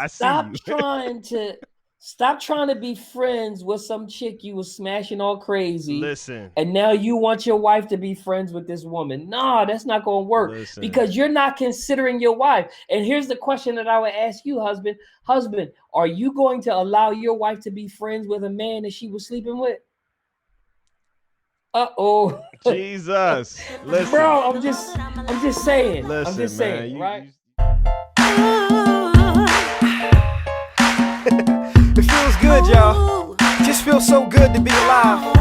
I see you. Stop trying to be friends with some chick you was smashing all crazy. Listen. And now you want your wife to be friends with this woman. No, that's not going to work. Listen. Because you're not considering your wife. And here's the question that I would ask you, husband. Husband, are you going to allow your wife to be friends with a man that she was sleeping with? Uh-oh. Jesus. Listen. Bro, I'm just saying. Listen, I'm just man, saying, right? It feels good, y'all. Just feels so good to be alive.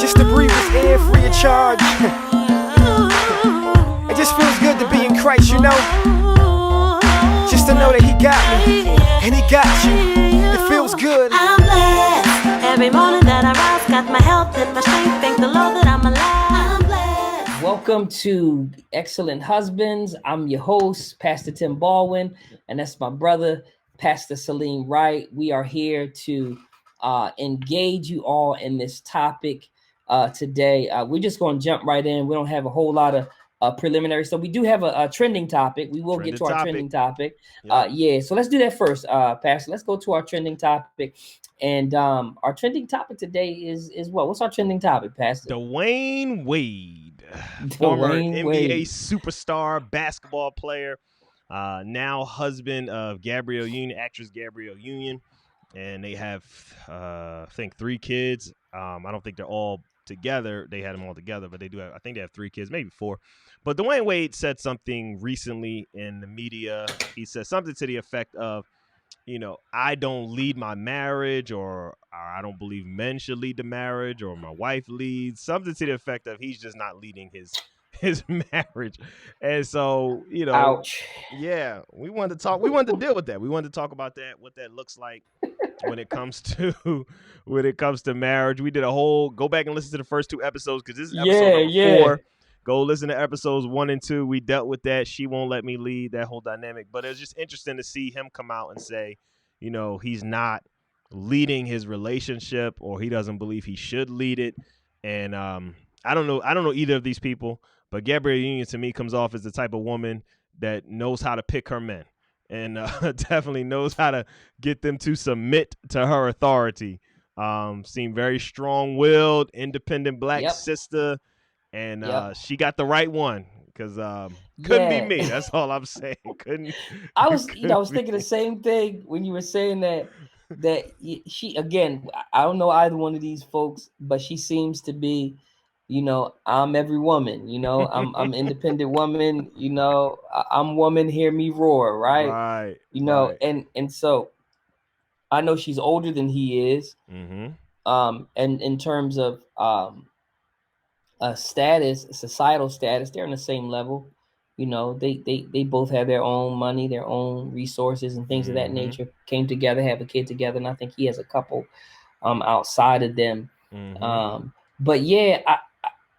Just to breathe this air free of charge. It just feels good to be in Christ, you know. Just to know that He got me and He got you. It feels good. I'm blessed. Every morning that I rise, got my health and my strength. Thank the Lord that I'm alive. I'm blessed. Welcome to Excellent Husbands. I'm your host, Pastor Tim Baldwin, and that's my brother, Pastor Saleem Wright. We are here to engage you all in this topic today. We're just going to jump right in. We don't have a whole lot of preliminary stuff. We do have a trending topic. We will get to our trending topic. Yep. So let's do that first, Pastor. Let's go to our trending topic. And our trending topic today is what? What's our trending topic, Pastor? Dwayne Wade, former NBA superstar, basketball player, now husband of Gabrielle Union, actress Gabrielle Union, and they have, I think, 3 kids. I don't think they're all together. They had them all together, but they do have, I think they have 3 kids, maybe 4. But Dwayne Wade said something recently in the media. He said something to the effect of, I don't lead my marriage, or I don't believe men should lead the marriage, or my wife leads. Something to the effect of he's just not leading his marriage. And so, Ouch. Yeah, we wanted to deal with that. We wanted to talk about that, what that looks like when it comes to marriage. We did go back and listen to the first 2 episodes, because this is episode number 4. Go listen to episodes 1 and 2. We dealt with that. She won't let me lead, that whole dynamic. But it was just interesting to see him come out and say, he's not leading his relationship, or he doesn't believe he should lead it. And I don't know either of these people, but Gabrielle Union to me comes off as the type of woman that knows how to pick her men, and definitely knows how to get them to submit to her authority. Seemed very strong-willed, independent black sister. And she got the right one, because couldn't be me. That's all I'm saying. I was thinking the same thing when you were saying that she, again, I don't know either one of these folks, but she seems to be, I'm every woman, I'm independent woman, I'm woman, hear me roar, right? Right. And so I know she's older than he is. Mm-hmm. And in terms of societal status, they're on the same level. They both have their own money, their own resources, and things of that nature. Came together, have a kid together, and I think he has a couple outside of them. Mm-hmm. But yeah,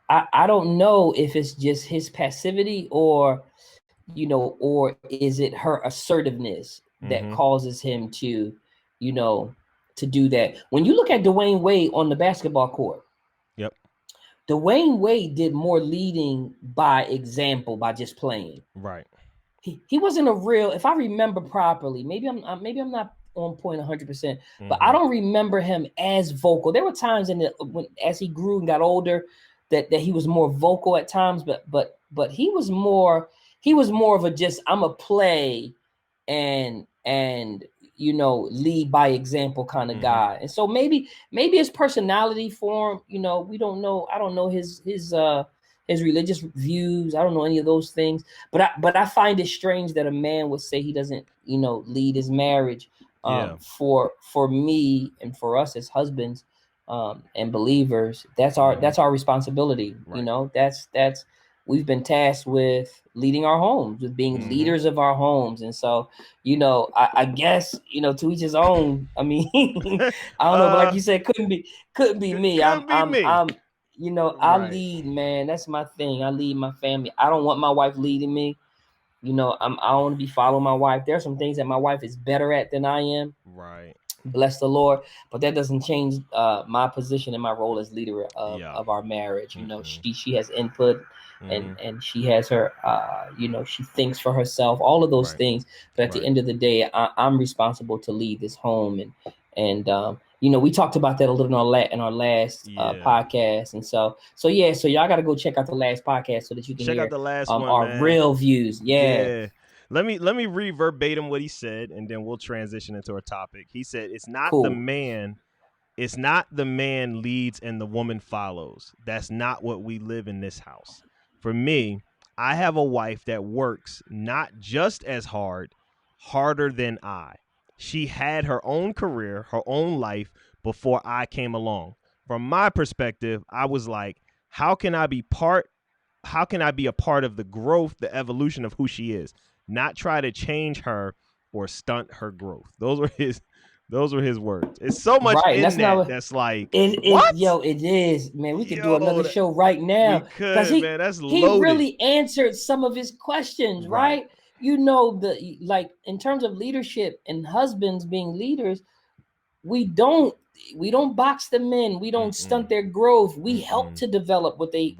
I don't know if it's just his passivity, or is it her assertiveness that causes him to do that. When you look at Dwayne Wade on the basketball court, Dwayne Wade did more leading by example, by just playing. Right. He wasn't a real, if I remember properly, maybe I'm not on point 100%, but I don't remember him as vocal. There were times as he grew and got older that he was more vocal at times, but he was more of a just, I'm a play and lead by example kind of guy. And so maybe his personality form, we don't know. I don't know his religious views. I don't know any of those things. But I find it strange that a man would say he doesn't, lead his marriage. For me and for us as husbands and believers, that's our responsibility. Right. That's we've been tasked with leading our homes, with being leaders of our homes. And so, I guess, to each his own. I mean, I don't know, but like you said, couldn't be me. I lead, man. That's my thing. I lead my family. I don't want my wife leading me. I want to be following my wife. There are some things that my wife is better at than I am. Right. bless the Lord, but that doesn't change my position and my role as leader of our marriage. You know, she has input and she has her, she thinks for herself, all of those things. But at the end of the day, I'm responsible to lead this home. And we talked about that a little in our last podcast. And so y'all got to go check out the last podcast so that you can check hear out the last one, our man. real views. Yeah. Let me read verbatim what he said, and then we'll transition into our topic. He said, it's not the man leads and the woman follows. That's not what we live in this house. For me, I have a wife that works not just as hard, harder than I. She had her own career, her own life before I came along. From my perspective, I was like, how can I be a part of the growth, the evolution of who she is? Not try to change her or stunt her growth. Those were his words. It's so much in that's like, what? It is, man. We could do another show right now. We could, man. That's loaded. He really answered some of his questions, right? In terms of leadership and husbands being leaders, we don't box them in. We don't stunt their growth. We help to develop what they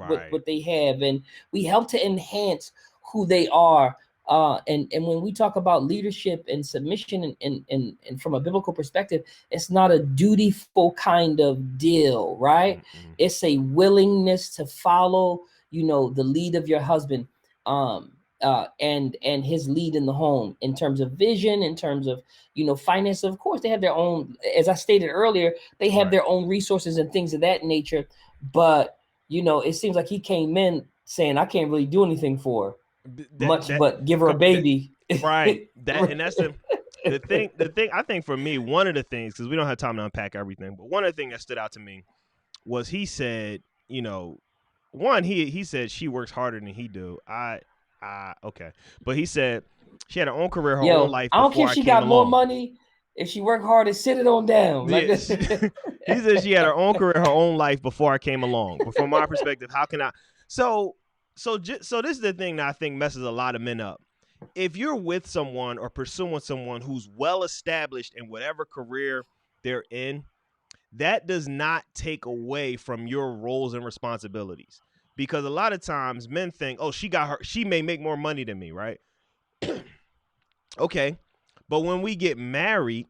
have, and we help to enhance who they are. And when we talk about leadership and submission and from a biblical perspective, it's not a dutiful kind of deal, right? It's a willingness to follow, the lead of your husband, and his lead in the home in terms of vision, in terms of, finance. Of course, they have their own, as I stated earlier, they have their own resources and things of that nature. But, it seems like he came in saying, I can't really do anything for her. But give her a baby. Right. And that's the thing. I think for me, one of the things, because we don't have time to unpack everything, but one of the things that stood out to me was he said, he said she works harder than he do. Okay. But he said she had her own career, her own life. I don't care if she got more money. If she worked hard, sit it on down. Like he said she had her own career, her own life before I came along. But from my perspective, how can I? So this is the thing that I think messes a lot of men up. If you're with someone or pursuing someone who's well established in whatever career they're in, that does not take away from your roles and responsibilities. Because a lot of times men think, oh, she may make more money than me, right? Okay. But when we get married,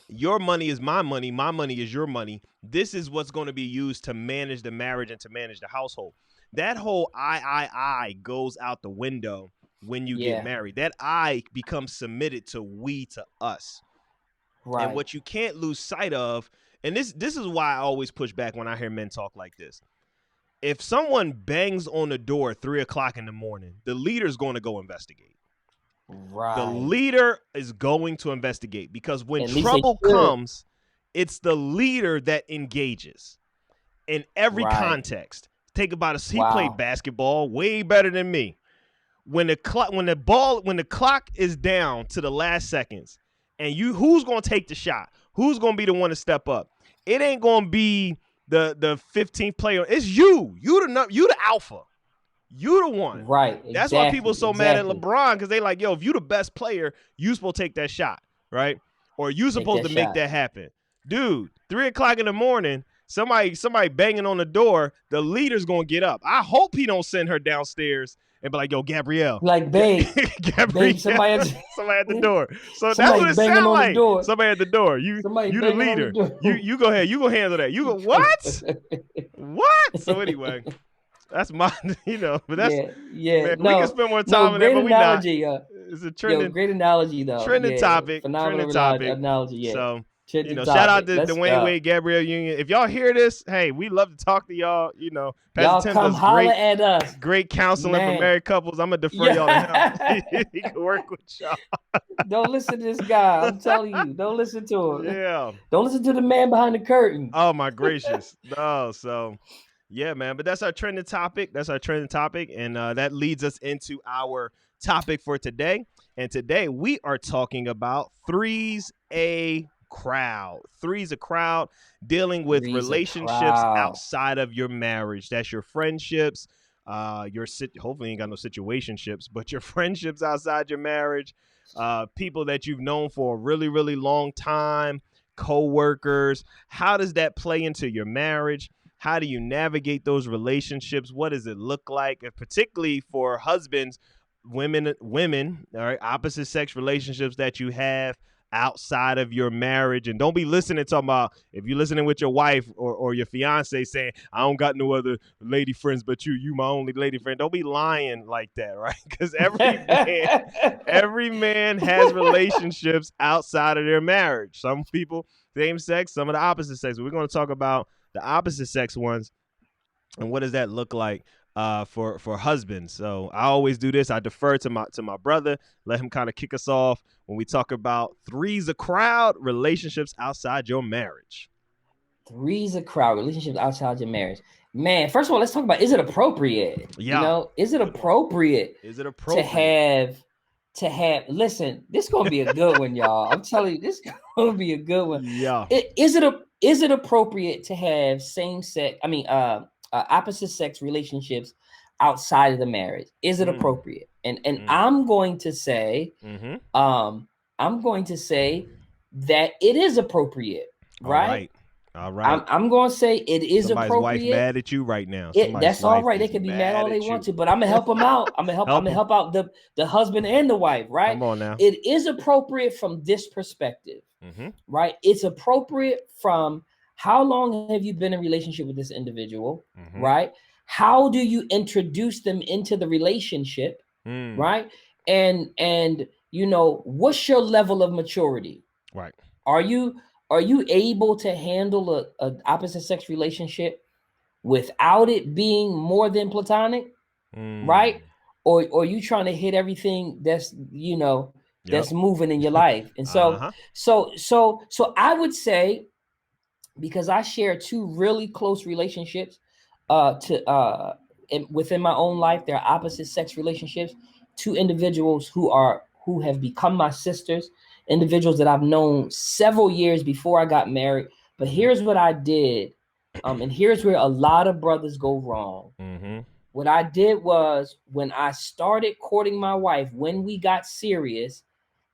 your money is my money is your money. This is what's going to be used to manage the marriage and to manage the household. That whole I goes out the window when you get married. That I becomes submitted to we, to us. Right. And what you can't lose sight of, and this is why I always push back when I hear men talk like this. If someone bangs on the door at 3:00 in the morning, the leader's going to go investigate. Right. The leader is going to investigate, because when trouble comes, it's the leader that engages in every context. Think about it. He played basketball way better than me. When the clock is down to the last seconds, and who's going to take the shot? Who's going to be the one to step up? It ain't going to be the 15th player. It's you. You the alpha. You the one. Right. That's why people are so mad at LeBron, because they like, yo, if you the best player, you supposed to take that shot, right? Or you supposed to make that happen. Dude, 3:00 in the morning, somebody banging on the door, the leader's gonna get up. I hope he don't send her downstairs and be like, yo, Gabrielle. Like, babe. Gabrielle. Somebody at the door. So that's what it sounds like. Somebody at the door. You the leader. You go ahead. You go handle that. You go, what? What? So anyway, that's my, but that's, man, we can spend more time on that, but we not. It's a trending. Great analogy, though. Trending topic. Phenomenal analogy, yeah. So, shout out to Dwayne Wade, Gabrielle Union. If y'all hear this, hey, we love to talk to y'all. Pastor Tim does holler at us. Great counseling for married couples. I'm gonna defer y'all to him. He can work with y'all. Don't listen to this guy. I'm telling you, don't listen to him. Yeah. Don't listen to the man behind the curtain. Oh my gracious. No. So, yeah, man. But that's our trending topic. And that leads us into our topic for today. And today we are talking about Three's a crowd. Three's a crowd, dealing with relationships outside of your marriage. That's your friendships, hopefully you ain't got no situationships, but your friendships outside your marriage, people that you've known for a really, really long time, co-workers. How does that play into your marriage? How do you navigate those relationships? What does it look like? And particularly for husbands, women, all right, opposite sex relationships that you have outside of your marriage. And don't be listening talking about, if you're listening with your wife or your fiance saying, I don't got no other lady friends but you my only lady friend. Don't be lying like that, right? Because every man has relationships outside of their marriage. Some people same sex, some of the opposite sex. We're going to talk about the opposite sex ones and what does that look like for husbands. So I always do this. I defer to my brother, let him kind of kick us off when we talk about three's a crowd, relationships outside your marriage. Three's a crowd, relationships outside your marriage. Man, first of all, let's talk about, is it appropriate? Yeah. You know, is it appropriate? to have, listen, this is going to be a good one, y'all. I'm telling you, this is going to be a good one. Yeah. Is it appropriate to have opposite sex relationships outside of the marriage? Is it appropriate? And I'm going to say, I'm going to say that it is appropriate, right? All right. I'm going to say it is Somebody's appropriate. Wife mad at you right now. That's all right. They can be mad all they want to, but I'm gonna help them out. I'm gonna help out the husband and the wife, right? Come on now. It is appropriate from this perspective, right? It's appropriate from how long have you been in a relationship with this individual, right? How do you introduce them into the relationship, right? And you know, what's your level of maturity, right? Are you able to handle a opposite sex relationship without it being more than platonic, right? Or are you trying to hit everything that's, you know, that's moving in your life? And so, so I would say, because I share two really close relationships within my own life, they're opposite sex relationships, two individuals who have become my sisters, individuals that I've known several years before I got married. But here's what I did. And here's where a lot of brothers go wrong. What I did was, when I started courting my wife, when we got serious,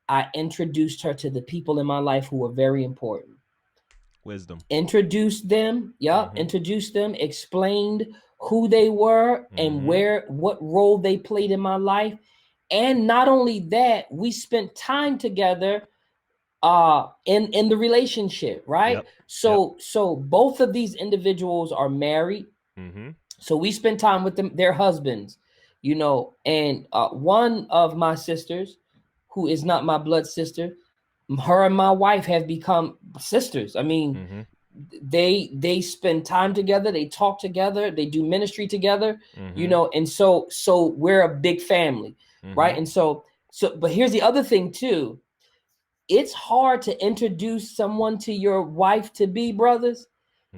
I introduced her to the people in my life who were very important. Wisdom. Introduced them. Introduced them, explained who they were and what role they played in my life. And not only that, we spent time together in the relationship, right? So both of these individuals are married. So we spend time with them, their husbands, you know, and one of my sisters, who is not my blood sister, her and my wife have become sisters. I mean, they spend time together, they talk together, they do ministry together, you know, and so we're a big family. Right. And so, but here's the other thing too. It's hard to introduce someone to your wife to be, brothers,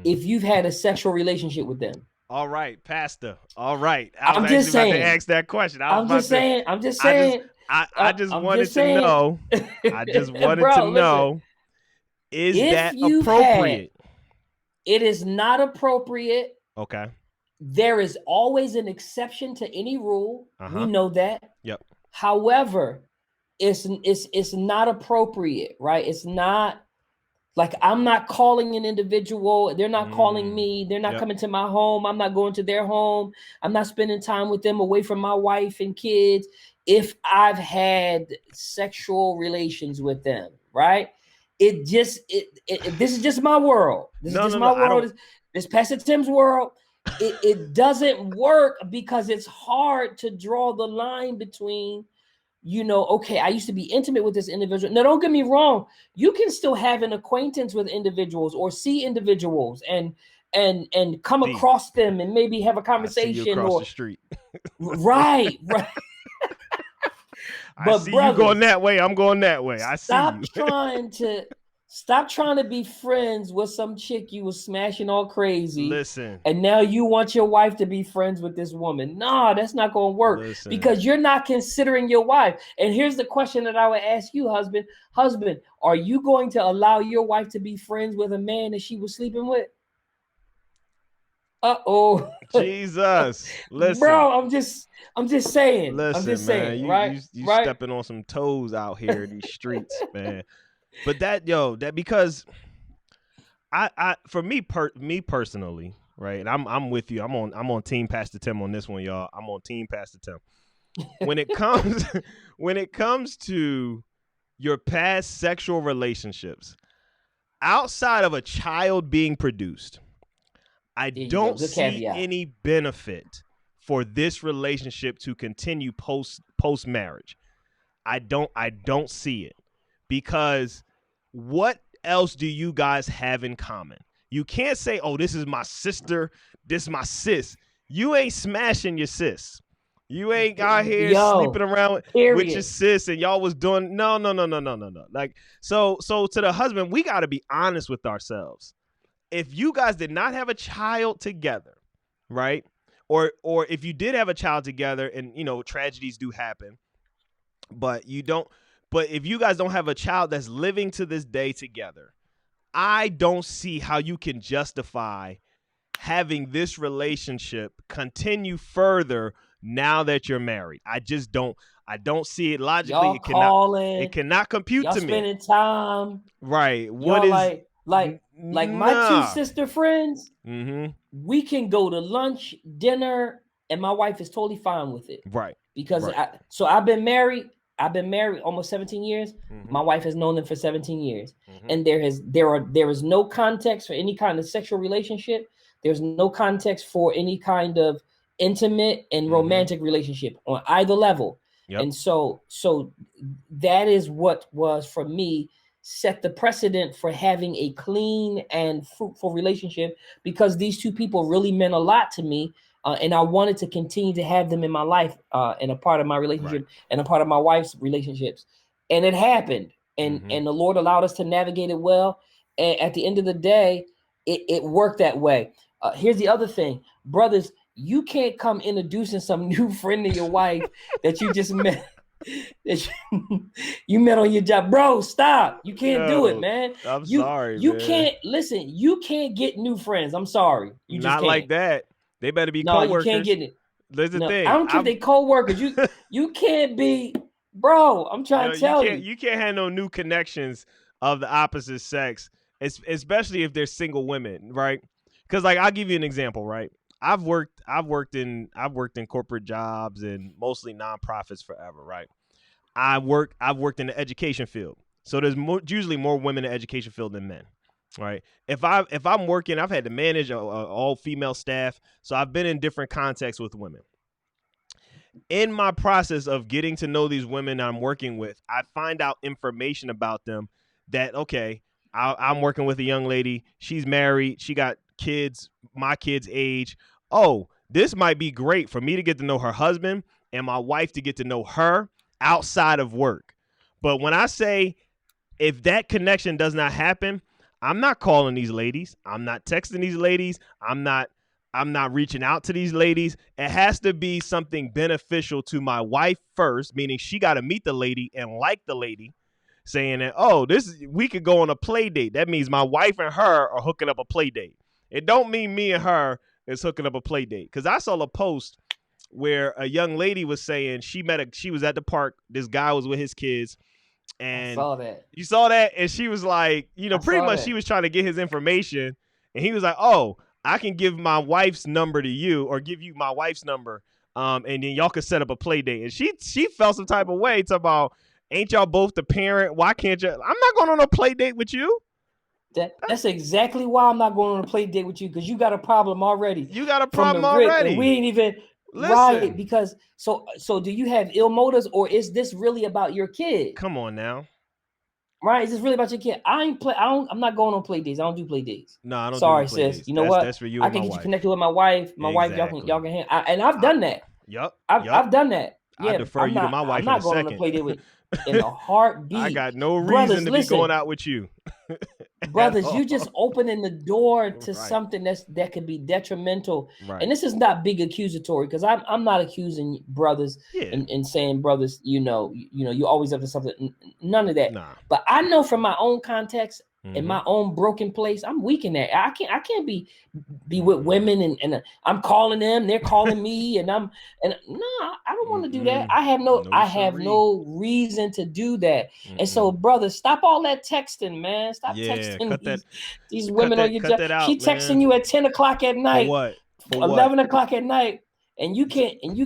if you've had a sexual relationship with them. All right, Pastor. All right. I'm just saying. About to ask that question. I'm just saying. I just wanted to know. I just wanted to know. Is that appropriate? It is not appropriate. Okay. There is always an exception to any rule. We know that. Yep. However, it's not appropriate, right? It's not like, I'm not calling an individual. They're not calling me. They're not coming to my home. I'm not going to their home. I'm not spending time with them away from my wife and kids if I've had sexual relations with them, right? This is just my world. This is just my world. This Pastor Tim's world. It doesn't work because it's hard to draw the line between, you know, okay, I used to be intimate with this individual. Now, don't get me wrong. You can still have an acquaintance with individuals or see individuals and come across them and maybe have a conversation. I see you across the street. Right. But I see brothers, you going that way. I'm going that way. I see you. Stop trying to be friends with some chick you was smashing all crazy. Listen. And now you want your wife to be friends with this woman. No, that's not going to work. Because you're not considering your wife. And here's the question that I would ask you, husband. Husband, are you going to allow your wife to be friends with a man that she was sleeping with? Jesus. Listen. Bro, I'm just saying. Listen, I'm just man, saying, you right? you stepping on some toes out here in these streets, man. But that because I for me personally, right? And I'm with you. I'm on Team Pastor Tim on this one, y'all. I'm on Team Pastor Tim. When it comes to your past sexual relationships, outside of a child being produced, I don't see any benefit for this relationship to continue post marriage. I don't see it, because what else do you guys have in common? You can't say, oh, this is my sister, this is my sis. You ain't smashing your sis. You ain't out here sleeping around with your sis, and y'all was doing no. Like, so to the husband, we got to be honest with ourselves. If you guys did not have a child together, right? Or if you did have a child together, and tragedies do happen, but if you guys don't have a child that's living to this day together, I don't see how you can justify having this relationship continue further now that you're married. I just don't. I don't see it logically. It cannot compute y'all to me. Spending time, right? What is like my two sister friends? Mm-hmm. We can go to lunch, dinner, and my wife is totally fine with it. Right. Because I've been married almost 17 years. Mm-hmm. My wife has known them for 17 years, mm-hmm. and there is no context for any kind of sexual relationship. There's no context for any kind of intimate and romantic mm-hmm. relationship on either level. Yep. And so that is what was, for me, set the precedent for having a clean and fruitful relationship, because these two people really meant a lot to me. And I wanted to continue to have them in my life, and a part of my relationship, right. and a part of my wife's relationships. And it happened. And mm-hmm. and the Lord allowed us to navigate it well. And at the end of the day, it worked that way. Here's the other thing, brothers. You can't come introducing some new friend to your wife that you just met, that you met on your job. Bro, stop. You can't do it, man. I'm sorry, You man. can't, listen, you can't get new friends. I'm sorry. You just Not can't. like that. They better be co-workers. You can't get it. There's the thing. I don't care if they co-workers. You can't be, bro, I'm trying to tell you. You can't have no new connections of the opposite sex, especially if they're single women, right? Because, like, I'll give you an example, right? I've worked in corporate jobs and mostly nonprofits forever, right? I've worked in the education field, so there's usually more women in the education field than men, right? If I'm working, I've had to manage a all female staff, so I've been in different contexts with women. In my process of getting to know these women I'm working with, I find out information about them that, okay, I'm working with a young lady, she's married, she got kids, my kids' age. Oh, this might be great for me to get to know her husband and my wife to get to know her outside of work. But when I say, if that connection does not happen, I'm not calling these ladies. I'm not texting these ladies. I'm not reaching out to these ladies. It has to be something beneficial to my wife first, meaning she got to meet the lady and like the lady, saying that, oh, we could go on a play date. That means my wife and her are hooking up a play date. It don't mean me and her is hooking up a play date. Because I saw a post where a young lady was saying she was at the park. This guy was with his kids. And I saw that. You saw that? And she was like, pretty much she was trying to get his information. And he was like, oh, I can give my wife's number to you, or give you my wife's number. And then y'all could set up a play date. And she felt some type of way, talking about, ain't y'all both the parent? Why can't you? I'm not going on a play date with you. That's exactly why I'm not going on a play date with you, because you got a problem already. You got a problem already. We ain't even right, because so do you have ill motives, or is this really about your kid? Come on now. Right? Is this really about your kid? I'm not going on play dates. I don't do play dates. No, I don't. Sorry, do play sis. dates. You know what? That's for you. I can get you connected with my wife. My wife, y'all can handle. And I've done that. Yep. I've done that. Yeah, I defer you to my wife. I'm not going on a play date with in a heartbeat. I got no reason to be going out with you. Brothers, you just opening the door to something that could be detrimental. Right. And this is not big accusatory, because I'm not accusing brothers and saying, brothers, you always up to something. None of that. Nah. But I know from my own context, in my own broken place, I'm weak in that. I can't be with women and I'm calling them, they're calling me, and I don't want to do that. I have no reason to do that. And so, brother, stop all that texting, man. Stop texting these women on your job. She texting you at 10 o'clock at night, for 11 o'clock at night, and you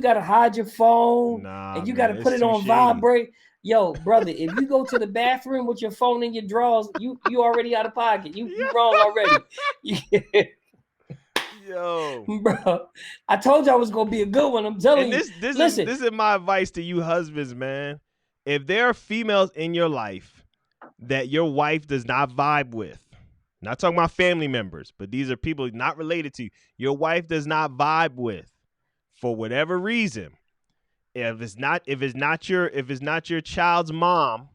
gotta hide your phone, and you gotta put it on vibrate. Yo, brother, if you go to the bathroom with your phone in your drawers, you already out of pocket. You wrong already. Yo, bro, I told you I was gonna be a good one. I'm telling you. This is my advice to you husbands, man. If there are females in your life that your wife does not vibe with, not talking about family members, but these are people not related to you, your wife does not vibe with, for whatever reason. If it's not your child's mom,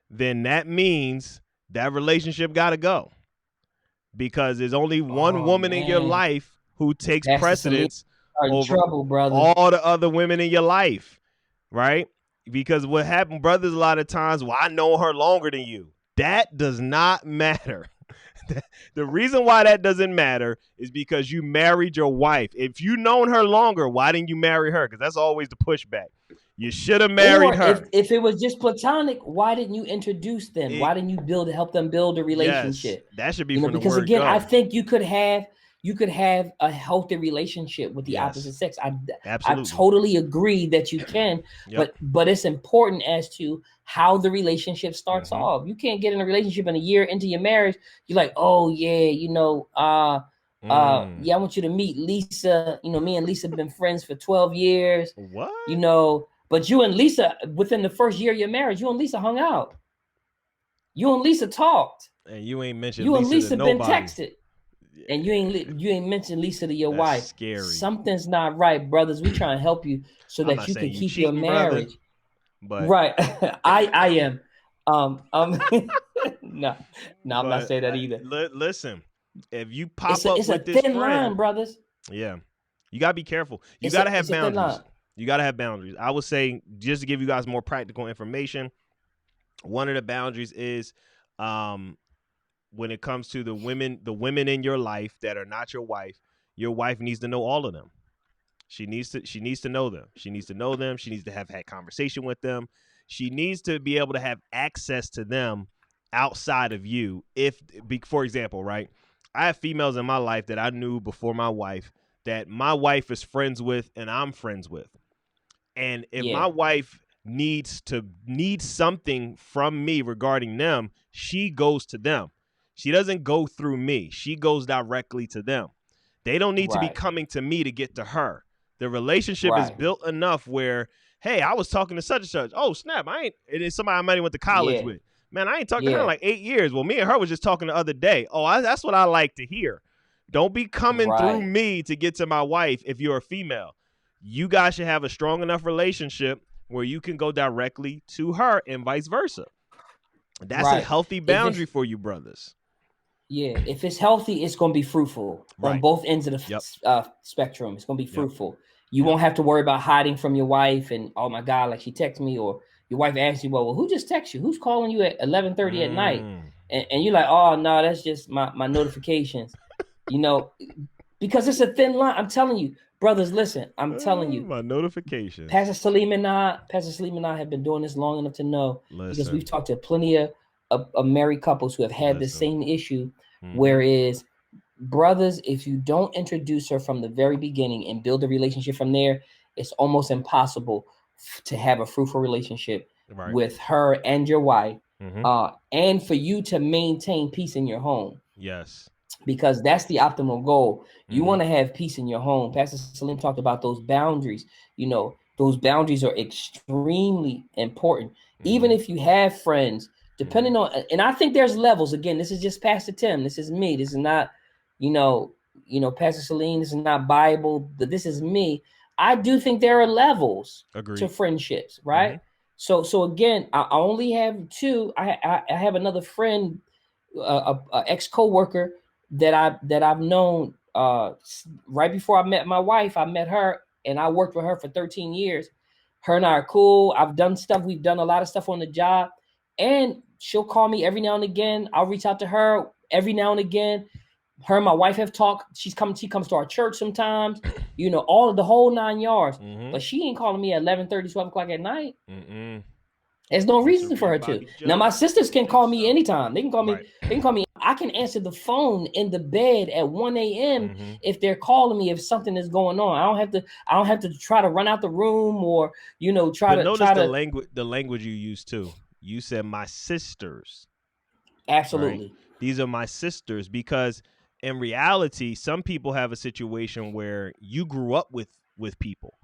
then that means that relationship got to go, because there's only one woman in your life who takes precedence over all the other women in your life, right? Because what happened, brothers, a lot of times, well, I know her longer than you. That does not matter. The reason why that doesn't matter is because you married your wife. If you known her longer, why didn't you marry her? Because that's always the pushback. You should have married her. If it was just platonic, why didn't you introduce them? Why didn't you help them build a relationship? Yes, that should be from the because word again, go. I think you could have a healthy relationship with the opposite sex. I totally agree that you can, but it's important as to how the relationship starts off. You can't get in a relationship and a year into your marriage, you're like, oh yeah, I want you to meet Lisa. Me and Lisa have been friends for 12 years. What? But you and Lisa, within the first year of your marriage, you and Lisa hung out. You and Lisa talked. And you ain't mentioned Lisa. You and Lisa Lisa been texted. And you ain't mentioned Lisa to your wife. Scary. Something's not right, brothers. We try and help you so that you can keep your marriage. Brother, but right. I am. No, I'm not saying that either. Listen, if you pop up with this friend, it's a thin line, brothers. Yeah, you gotta be careful. You gotta have boundaries. You gotta have boundaries. I would say, just to give you guys more practical information, one of the boundaries is, when it comes to the women in your life that are not your wife needs to know all of them. She needs to know them. She needs to know them. She needs to have had conversation with them. She needs to be able to have access to them outside of you. For example, right, I have females in my life that I knew before my wife that my wife is friends with and I'm friends with. And if my wife needs something from me regarding them, she goes to them. She doesn't go through me. She goes directly to them. They don't need to be coming to me to get to her. The relationship is built enough where, hey, I was talking to such and such. Oh, snap. It is somebody I might have went to college with. Man, I ain't talked to her in like 8 years. Well, me and her was just talking the other day. Oh, that's what I like to hear. Don't be coming through me to get to my wife if you're a female. You guys should have a strong enough relationship where you can go directly to her and vice versa. That's a healthy boundary for you, brothers. Yeah, if it's healthy, it's going to be fruitful on both ends of the spectrum. It's going to be fruitful. You won't have to worry about hiding from your wife and, oh my God, like she texted me, or your wife asks you, well, who just texted you? Who's calling you at 11:30 at night? And you're like, oh no, that's just my notifications. Because it's a thin line. I'm telling you, brothers, listen, I'm telling you. My notifications. Pastor Saleem and I have been doing this long enough to know, because we've talked to plenty of married couples who have had the same issue, whereas brothers, if you don't introduce her from the very beginning and build a relationship from there, it's almost impossible to have a fruitful relationship with her and your wife, and for you to maintain peace in your home. Yes. Because that's the optimal goal. You want to have peace in your home. Pastor Saleem talked about those boundaries. Those boundaries are extremely important. Even if you have friends, depending on, and I think there's levels. Again, this is just Pastor Tim. This is me. This is not, Pastor Saleem. This is not Bible. This is me. I do think there are levels to friendships, right? So again, I only have two. I have another friend, a ex-coworker that I've known right before I met my wife. I met her and I worked with her for 13 years. Her and I are cool. We've done a lot of stuff on the job. And she'll call me every now and again. I'll reach out to her every now and again. Her and my wife have talked. She comes to our church sometimes, all of the whole 9 yards. But she ain't calling me at 11:30, 12 o'clock at night. There's no reason for her to. Now my sisters can call me anytime. They can call me. Right. They can call me. I can answer the phone in the bed at 1 a.m. If they're calling me, if something is going on. I don't have to try to run out the room or try but to. The language you use too. You said my sisters. Absolutely. Right? These are my sisters, because in reality, some people have a situation where you grew up with people,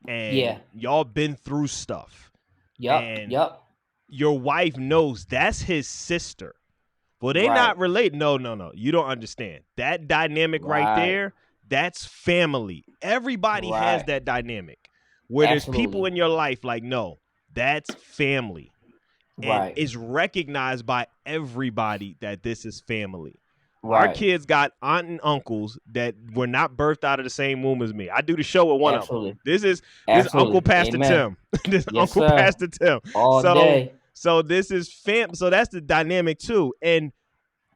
and y'all been through stuff. Yep. Your wife knows that's his sister. Well, they not related. No. You don't understand. That dynamic right there, that's family. Everybody has that dynamic where there's people in your life like, no, that's family. And it's recognized by everybody that this is family. Our kids got aunt and uncles that were not birthed out of the same womb as me. I do the show with one of them. This is Uncle Pastor Tim. This is Uncle Pastor Tim. All day. So this is So that's the dynamic too. And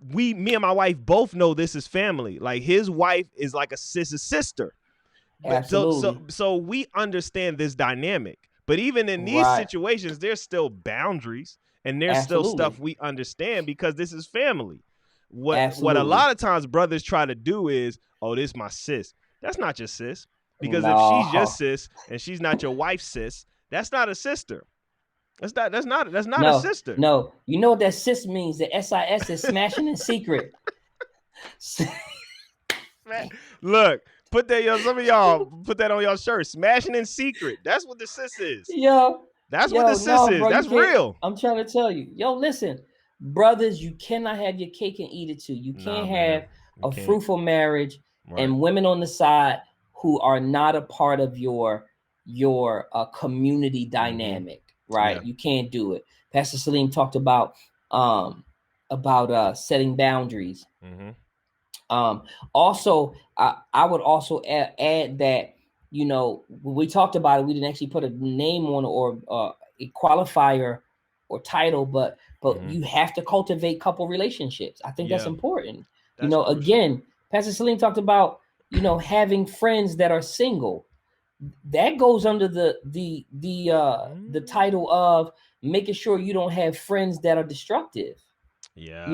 me and my wife both know this is family. Like his wife is like a sister. Absolutely. So we understand this dynamic. But even in these situations, there's still boundaries and there's still stuff we understand because this is family. What a lot of times brothers try to do is, oh, this is my sis. That's not your sis. Because if she's your sis and she's not your wife's sis, that's not a sister. That's not a sister. No, you know what that sis means? The SIS is smashing in secret. Look, put that some of y'all put that on your shirt. Smashing in secret. That's what the sis is. That's what the sis is. Bro, that's real. I'm trying to tell you. Listen. Brothers, you cannot have your cake and eat it too. You can't have a fruitful marriage and women on the side who are not a part of your community dynamic, right? Yeah. You can't do it. Pastor Saleem talked about setting boundaries. Also, I would also add that when we talked about it, we didn't actually put a name on it or a qualifier or title, but you have to cultivate couple relationships. I think that's important. That's again, Pastor Saleem talked about, having friends that are single. That goes under the title of making sure you don't have friends that are destructive. Yeah.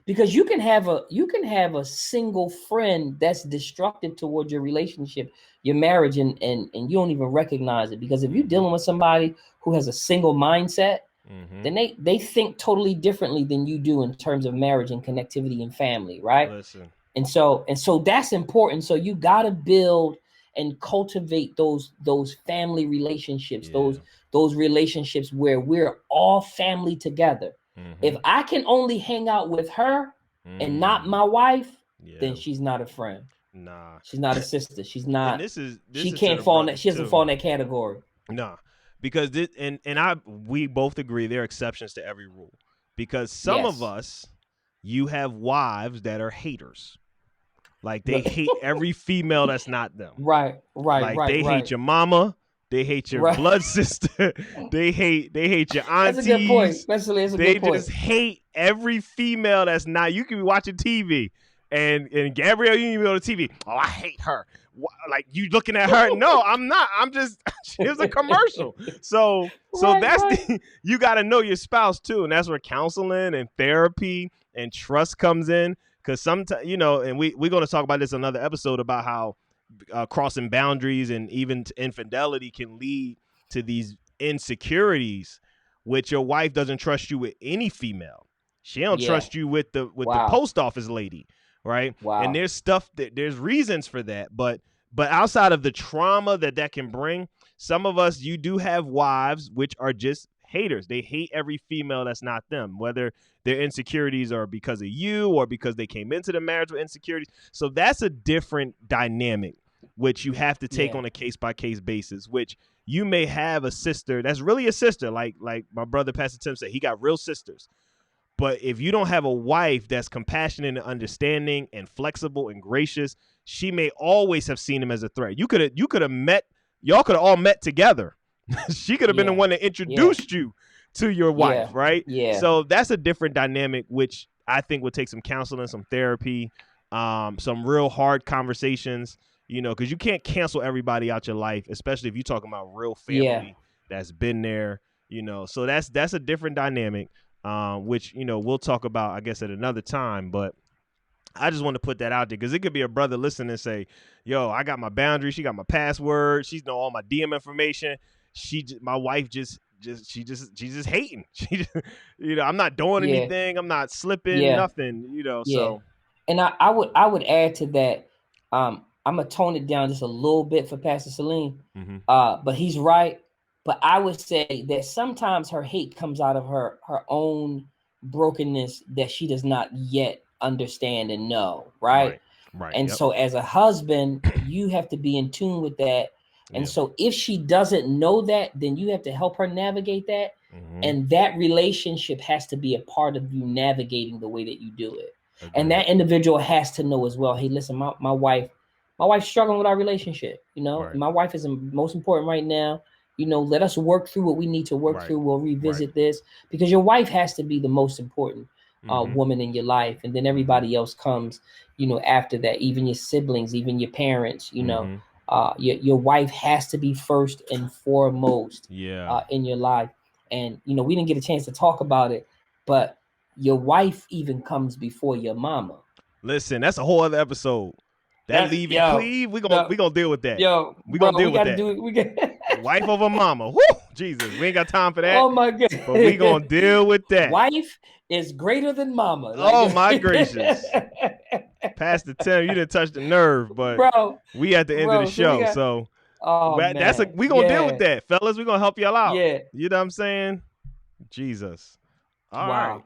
Because you can have a single friend that's destructive towards your relationship, your marriage, and you don't even recognize it. Because if you're dealing with somebody who has a single mindset, then they think totally differently than you do in terms of marriage and connectivity and family, right? Listen. And so that's important. So you got to build and cultivate those family relationships, those relationships where we're all family together. If I can only hang out with her and not my wife, then she's not a friend. Nah, she's not a sister. She's not. She can't fall in that. She doesn't fall in that category. Nah. Because we both agree there are exceptions to every rule. Because some of us, you have wives that are haters. Like they hate every female that's not them. Right. They hate your mama. They hate your blood sister. They hate your aunties. That's a good point. Especially, they just hate every female that's not. You can be watching TV and Gabrielle, you can be on the TV. Oh, I hate her. Like you looking at her? No, I'm not. I'm just. It was a commercial. So you got to know your spouse too, and that's where counseling and therapy and trust comes in. Because sometimes and we're going to talk about this in another episode about how crossing boundaries and even infidelity can lead to these insecurities, which your wife doesn't trust you with any female. She don't trust you with the post office lady. Right. Wow. And there's reasons for that. But outside of the trauma that can bring, some of us, you do have wives which are just haters. They hate every female that's not them, whether their insecurities are because of you or because they came into the marriage with insecurities. So that's a different dynamic, which you have to take on a case by case basis, which you may have a sister that's really a sister. Like my brother, Pastor Tim, said, he got real sisters. But if you don't have a wife that's compassionate and understanding and flexible and gracious, she may always have seen him as a threat. Y'all could have all met together. She could have been the one that introduced you to your wife, Yeah. right? Yeah. So that's a different dynamic, which I think would take some counseling, some therapy, some real hard conversations, because you can't cancel everybody out your life, especially if you're talking about real family that's been there, so that's a different dynamic, which, we'll talk about, I guess, at another time. But I just want to put that out there because it could be a brother listening and say, yo, I got my boundaries. She got my password. She know all my DM information. My wife she's just hating. She just, I'm not doing anything. I'm not slipping, nothing, so. And I would add to that. I'm gonna tone it down just a little bit for Pastor Saleem. But he's right. But I would say that sometimes her hate comes out of her own brokenness that she does not yet understand and know, right? And so as a husband, you have to be in tune with that. And so if she doesn't know that, then you have to help her navigate that. And that relationship has to be a part of you navigating the way that you do it. And that individual has to know as well, hey, listen, my wife's struggling with our relationship, my wife is most important right now. Let us work through what we need to work through. We'll revisit this, because your wife has to be the most important woman in your life. And then everybody else comes, after that, even your siblings, even your parents, your wife has to be first and foremost in your life. And, we didn't get a chance to talk about it, but your wife even comes before your mama. Listen, that's a whole other episode. Cleve, we gonna deal with that. We gonna deal with that. Wife over mama. Woo! Jesus, we ain't got time for that. Oh my God. But we gonna deal with that. Wife is greater than mama. Oh my gracious. Pastor Tim, you didn't touch the nerve, but we at the end of the show. We gonna deal with that, fellas. We gonna help y'all out. Yeah. You know what I'm saying? Jesus. All right.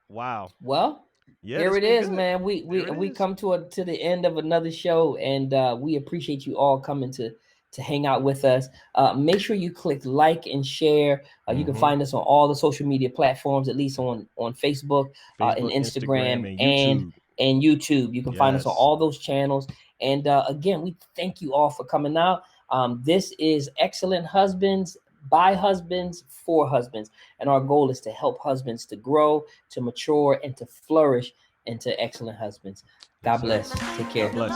Wow. Well, here it is, man. We come to the end of another show, and we appreciate you all coming to hang out with us. Make sure you click like and share. You can find us on all the social media platforms, at least on Facebook, and Instagram and YouTube. You can find us on all those channels. And again, we thank you all for coming out. This is Excellent Husbands by Husbands for Husbands. And our goal is to help husbands to grow, to mature, and to flourish into excellent husbands. God bless. Take care. God bless.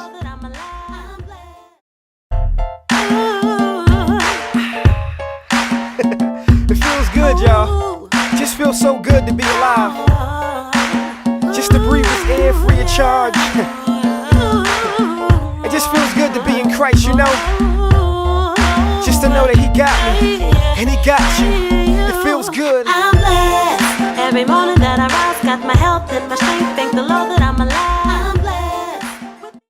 It feels good, y'all. Just feels so good to be alive. Just to breathe this air free of charge. It just feels good to be in Christ, Just to know that He got me and He got you. It feels good. I'm blessed. Every morning that I rise, got my health and my strength. Thank the Lord that